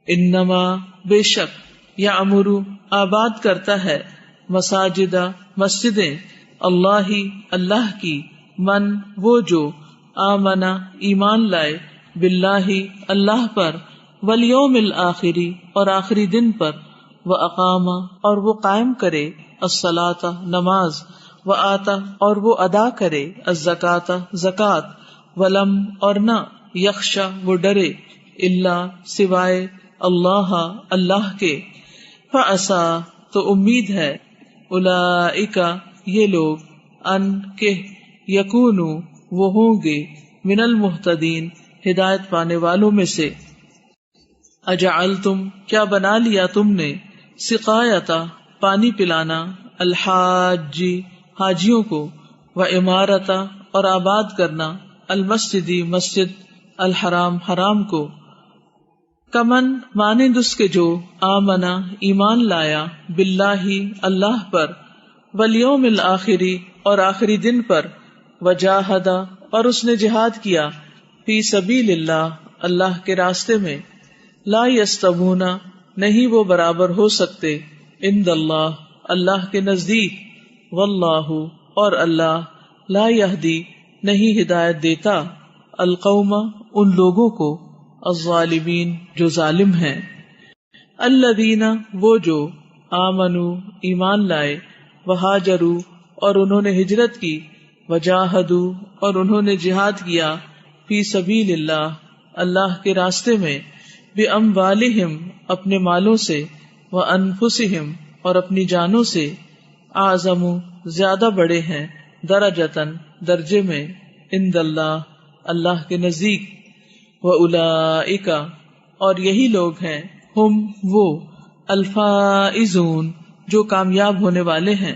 انما بے شک یعمر آباد کرتا ہے مساجد مسجدیں اللہ ہی اللہ کی من وہ جو آمنا ایمان لائے باللہ اللہ پر والیوم الآخری اور آخری دن پر واقام اور وہ قائم کرے الصلاۃ نماز وآتا اور وہ ادا کرے الزکاۃ زکات ولم اور نہ یخشا وہ ڈرے اللہ سوائے اللہ اللہ کے فعسا تو امید ہے اولئک یہ لوگ ان کہ یکونو وہ ہوں گے من المہتدین ہدایت پانے والوں میں سے اجعلتم کیا بنا لیا تم نے سقایتا پانی پلانا الحاجی حاجیوں کو و عمارتا اور آباد کرنا المسجدی مسجد الحرام حرام کو کمن مانند اس کے جو آمنا ایمان لایا باللہ اللہ پر والیوم الآخری اور آخری دن پر وجاہدا اور اس نے جہاد کیا فی سبیل اللہ اللہ کے راستے میں لا یستوون نہیں وہ برابر ہو سکتے عند اللہ اللہ کے نزدیک واللہ اور اللہ لا یہدی نہیں ہدایت دیتا القوم ان لوگوں کو الظالمین جو ظالم ہیں الذین وہ جو آمنو ایمان لائے وہاجروا اور انہوں نے ہجرت کی وجاہدوا اور انہوں نے جہاد کیا فی سبیل اللہ اللہ کے راستے میں باموالہم اپنے مالوں سے وانفسہم اور اپنی جانوں سے اعظم زیادہ بڑے ہیں درجتاً درجے میں عند اللہ اللہ کے نزدیک واولئک اور یہی لوگ ہیں ہم وہ الفائزون جو کامیاب ہونے والے ہیں